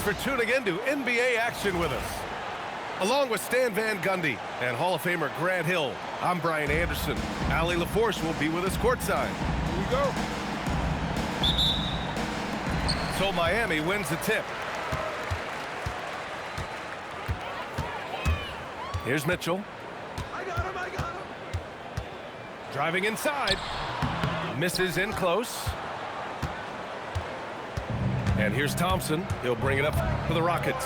for tuning in to NBA action with us. Along with Stan Van Gundy and Hall of Famer Grant Hill, I'm Brian Anderson. Allie LaForce will be with us courtside. Here we go. So Miami wins the tip. Here's Mitchell. I got him. Driving inside. Misses in close. And here's Thompson. He'll bring it up for the Rockets.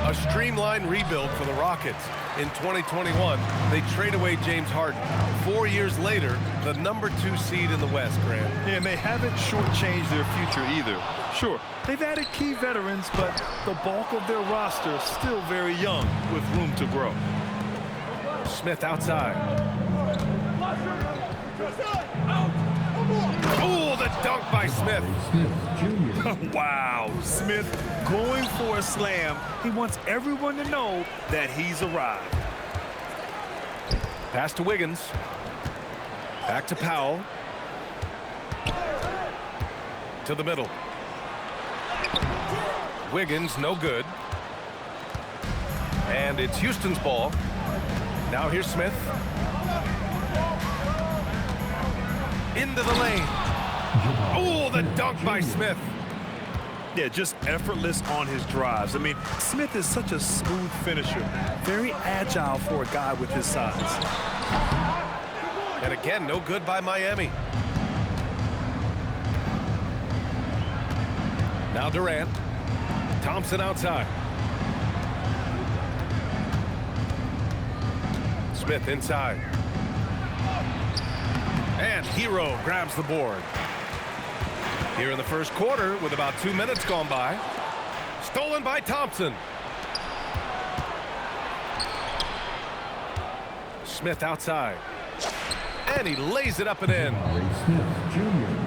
A streamlined rebuild for the Rockets. In 2021, they trade away James Harden. 4 years later, the #2 seed in the West, Grant. Yeah, and they haven't shortchanged their future either. Sure, they've added key veterans, but the bulk of their roster is still very young with room to grow. Smith outside. Oh, the dunk by Smith. Wow, Smith going for a slam. He wants everyone to know that he's arrived. Pass to Wiggins. Back to Powell. To the middle. Wiggins, no good. And it's Houston's ball. Now here's Smith. Into the lane. Oh, the dunk by Smith. Yeah, just effortless on his drives. I mean, Smith is such a smooth finisher. Very agile for a guy with his size. And again, no good by Miami. Now Durant. Thompson outside. Smith inside. And Hero grabs the board. Here in the first quarter with about 2 minutes gone by. Stolen by Thompson. Smith outside. And he lays it up and in.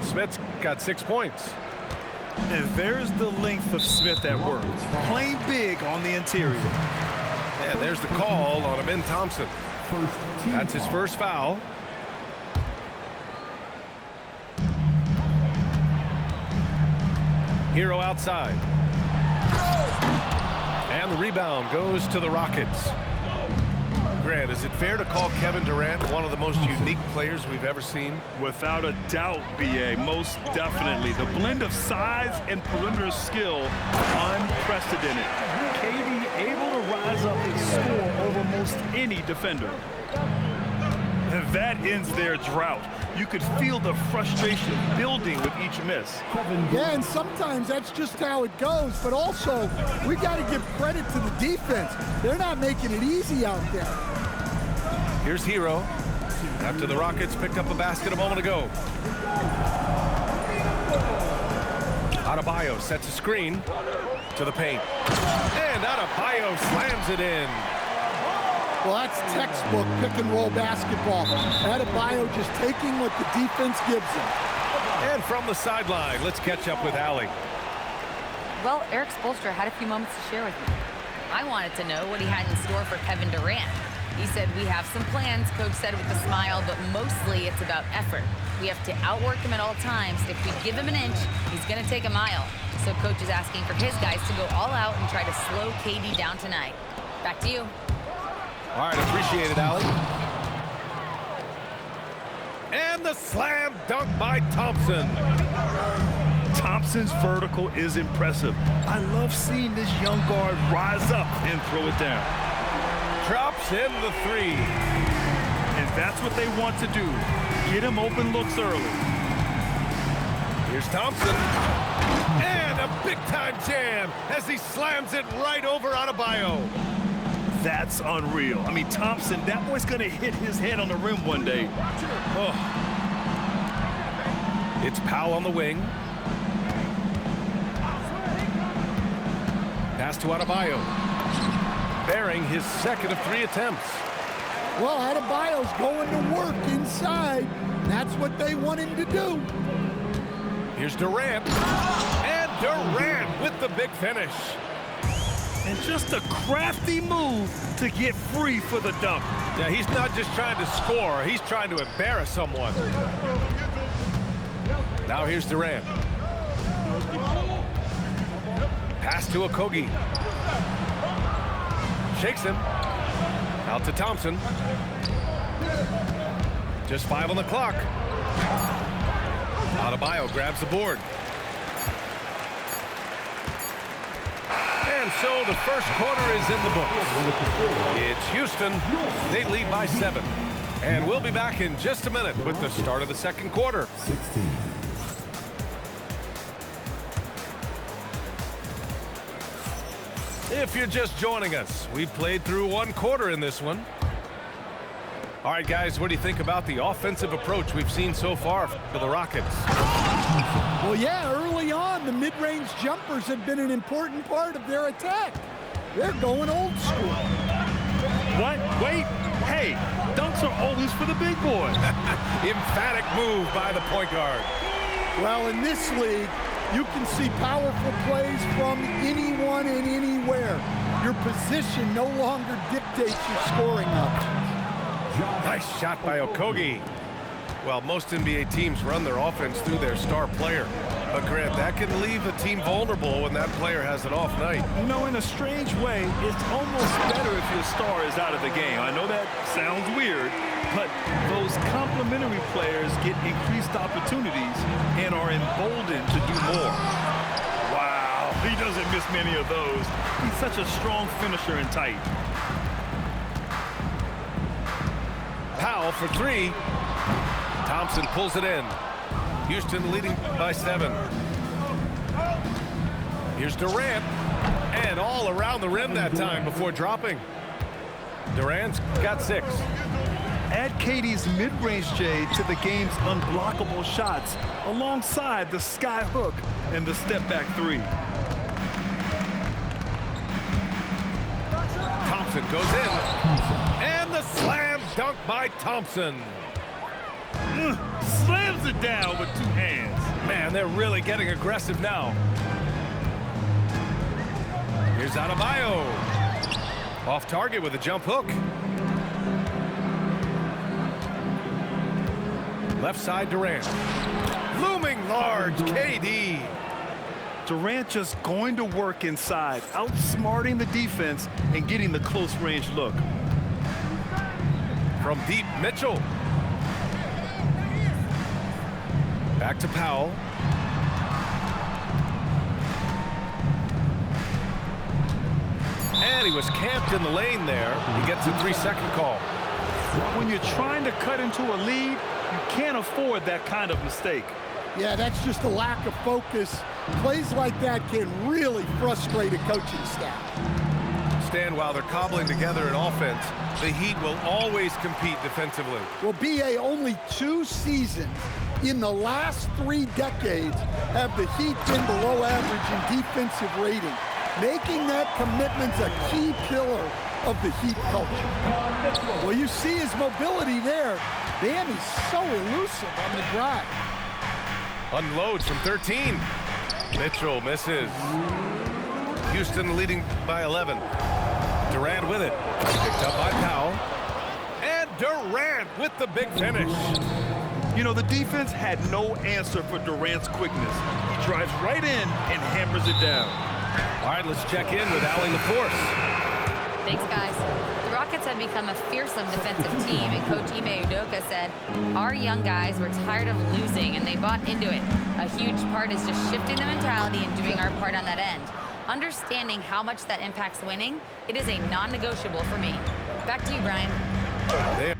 Smith's got 6 points. And there's the length of Smith at work. Playing big on the interior. And there's the call on Amin Thompson. That's his first foul. Hero outside. And the rebound goes to the Rockets. Grant, is it fair to call Kevin Durant one of the most unique players we've ever seen? Without a doubt, B.A., most definitely. The blend of size and perimeter skill, unprecedented. KD able to rise up and score over most any defender. And that ends their drought. You could feel the frustration building with each miss. Yeah, and sometimes that's just how it goes. But also, we got to give credit to the defense. They're not making it easy out there. Here's Hero. After the Rockets picked up a basket a moment ago. Adebayo sets a screen to the paint. And Adebayo slams it in. Well, that's textbook pick-and-roll basketball. Adebayo just taking what the defense gives him. And from the sideline, let's catch up with Allie. Well, Eric Spoelstra had a few moments to share with me. I wanted to know what he had in store for Kevin Durant. He said, we have some plans, Coach said with a smile, but mostly it's about effort. We have to outwork him at all times. If we give him an inch, he's going to take a mile. So Coach is asking for his guys to go all out and try to slow KD down tonight. Back to you. All right, appreciate it, Allie. And the slam dunk by Thompson. Thompson's vertical is impressive. I love seeing this young guard rise up and throw it down. Drops in the three. And that's what they want to do. Get him open looks early. Here's Thompson. And a big-time jam as he slams it right over Adebayo. That's unreal. I mean, Thompson, that boy's going to hit his head on the rim one day. Oh. It's Powell on the wing. Pass to Adebayo. Bearing his second of 3 attempts. Well, Adebayo's going to work inside. That's what they want him to do. Here's Durant. And Durant with the big finish. And just a crafty move to get free for the dunk. Yeah, he's not just trying to score. He's trying to embarrass someone. Now here's Durant. Pass to Okogie. Shakes him. Out to Thompson. Just 5 on the clock. Adebayo grabs the board. And so the first quarter is in the books. It's Houston. They lead by 7. And we'll be back in just a minute with the start of the second quarter. 16. If you're just joining us, we've played through 1 quarter in this one. All right, guys, what do you think about the offensive approach we've seen so far for the Rockets? Well, yeah, early on, the mid-range jumpers have been an important part of their attack. They're going old school. What? Wait. Hey, dunks are always for the big boys. Emphatic move by the point guard. Well, in this league, you can see powerful plays from anyone and anywhere. Your position no longer dictates your scoring options. Nice shot by Okogie. Well, most NBA teams run their offense through their star player. But Grant, that can leave a team vulnerable when that player has an off night. You know, in a strange way, it's almost better if your star is out of the game. I know that sounds weird, but those complementary players get increased opportunities and are emboldened to do more. Wow, he doesn't miss many of those. He's such a strong finisher and tight. Powell for 3. Thompson pulls it in. Houston leading by 7. Here's Durant. And all around the rim that time before dropping. Durant's got 6. Add KD's mid-range J to the game's unblockable shots alongside the sky hook and the step-back 3. Thompson goes in. And the slam dunk by Thompson. Slams it down with 2 hands. Man, they're really getting aggressive now. Here's Adebayo. Off target with a jump hook. Left side Durant. Looming large, KD. Durant just going to work inside, outsmarting the defense and getting the close range look. From deep, Mitchell. Back to Powell. And he was camped in the lane there. He gets a 3-second call. When you're trying to cut into a lead, you can't afford that kind of mistake. Yeah, that's just a lack of focus. Plays like that can really frustrate a coaching staff. Stan, while they're cobbling together an offense, the Heat will always compete defensively. Well, BA, only 2 seasons in the last 3 decades have the Heat been below average in defensive rating, making that commitment a key pillar of the Heat culture. Well, you see his mobility there. Man, he's so elusive on the drive. Unloads from 13. Mitchell misses. Houston leading by 11. Durant with it. Picked up by Powell. And Durant with the big finish. You know, the defense had no answer for Durant's quickness. He drives right in and hammers it down. All right, let's check in with Allie LaForce. Thanks, guys. The Rockets have become a fearsome defensive team, and Coach Ime Udoka said, our young guys were tired of losing, and they bought into it. A huge part is just shifting the mentality and doing our part on that end. Understanding how much that impacts winning, it is a non-negotiable for me. Back to you, Brian. There.